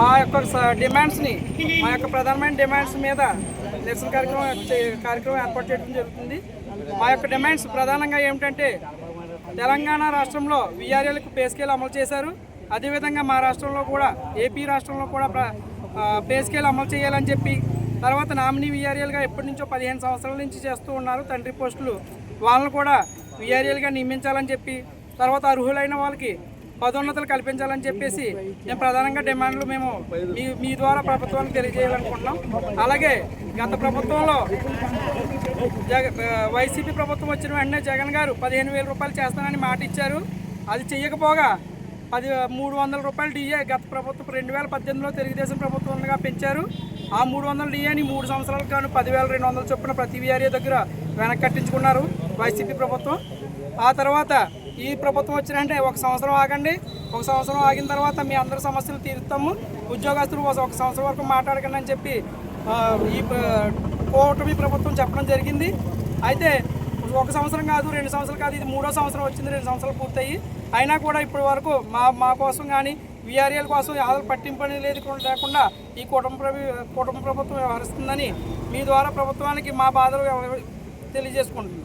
మా యొక్క డిమాండ్స్ని మా యొక్క ప్రధానమైన డిమాండ్స్ మీద నిరసన కార్యక్రమం ఏర్పాటు చేయడం జరుగుతుంది. మా యొక్క డిమాండ్స్ ప్రధానంగా ఏమిటంటే తెలంగాణ రాష్ట్రంలో వీఆర్ఏలకు పే స్కేల్ అమలు చేశారు. అదేవిధంగా మా రాష్ట్రంలో కూడా ఏపీ రాష్ట్రంలో కూడా పే స్కేల్ అమలు చేయాలని చెప్పి, తర్వాత నామినీ వీఆర్ఏలుగా ఎప్పటి నుంచో 15 సంవత్సరాల నుంచి చేస్తూ ఉన్నారు తండ్రి పోస్టులు, వాళ్ళను కూడా వీఆర్ఏలుగా నియమించాలని చెప్పి, తర్వాత అర్హులైన వాళ్ళకి పదోన్నతులు కల్పించాలని చెప్పేసి మేము ప్రధానంగా డిమాండ్లు మేము మీ ద్వారా ప్రభుత్వానికి తెలియజేయాలనుకుంటున్నాం. అలాగే గత ప్రభుత్వంలో వైసీపీ ప్రభుత్వం వచ్చిన వెంటనే జగన్ గారు 15,000 రూపాయలు చేస్తానని మాట ఇచ్చారు. అది చెయ్యకపోగా 300 రూపాయలు డిఏ గత ప్రభుత్వం 2018లో తెలుగుదేశం ప్రభుత్వంగా పెంచారు. ఆ 300 డిఏని 3 సంవత్సరాలకు గాను 10,200 చొప్పున ప్రతి వీఆర్ఏ దగ్గర వెనక్కి కట్టించుకున్నారు వైసీపీ ప్రభుత్వం. ఆ తర్వాత ఈ ప్రభుత్వం వచ్చినంటే 1 సంవత్సరం ఆగండి, 1 సంవత్సరం ఆగిన తర్వాత మీ అందరి సమస్యలు తీరుస్తాము, ఉద్యోగస్తులు 1 సంవత్సరం వరకు మాట్లాడకండి అని చెప్పి ఈ కూటమి ప్రభుత్వం చెప్పడం జరిగింది. అయితే 1 సంవత్సరం కాదు, 2 సంవత్సరాలు కాదు, ఇది 3వ సంవత్సరం వచ్చింది, 2 సంవత్సరాలు పూర్తయి. అయినా కూడా ఇప్పటి వరకు మా కోసం కానీ వీఆర్ఏల కోసం అసలు పట్టింపని లేకుండా ఈ కుటుంబ ప్రభుత్వం వ్యవహరిస్తుందని మీ ద్వారా ప్రభుత్వానికి మా బాధలు తెలియజేసుకుంటున్నాం.